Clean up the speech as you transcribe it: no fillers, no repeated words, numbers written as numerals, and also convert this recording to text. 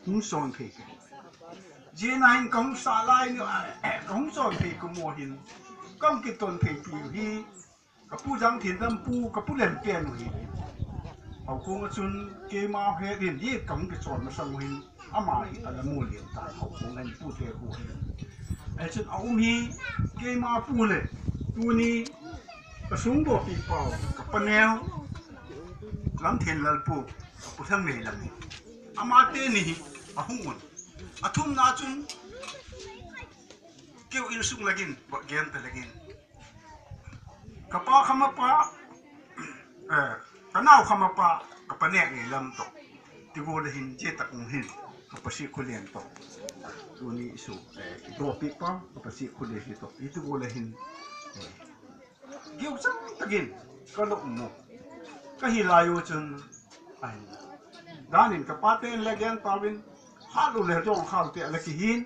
hung son phe je na hin kong sa lai ni kong son phe ko mo hin kong ki ton phe pi hi ka pu jang thin dam pu ka pu len pian hi au kong chun ke ma phe din ye kong ki son ma sang hin ama hi ala mu lian ta au kong an pu te hu ai chun au mi ke ma pu le tu ni ka sung bo pi pao ka panel lam thian lal pu ka pu thang nei lam ni ama te ni a hungun athum na chun kêu il sung lagin bo gen ta lagin kapa khama pa kanau khama pa kapane ngi lam to ti go le hin che tak hin kapasi khulen to tu ni isu do pi pa kapasi khule hi to itu go le hin kêu sang tagin ka lo mo ka hi layo chun ai danin kapate lagyan pawin halu le jong khal te la ki hin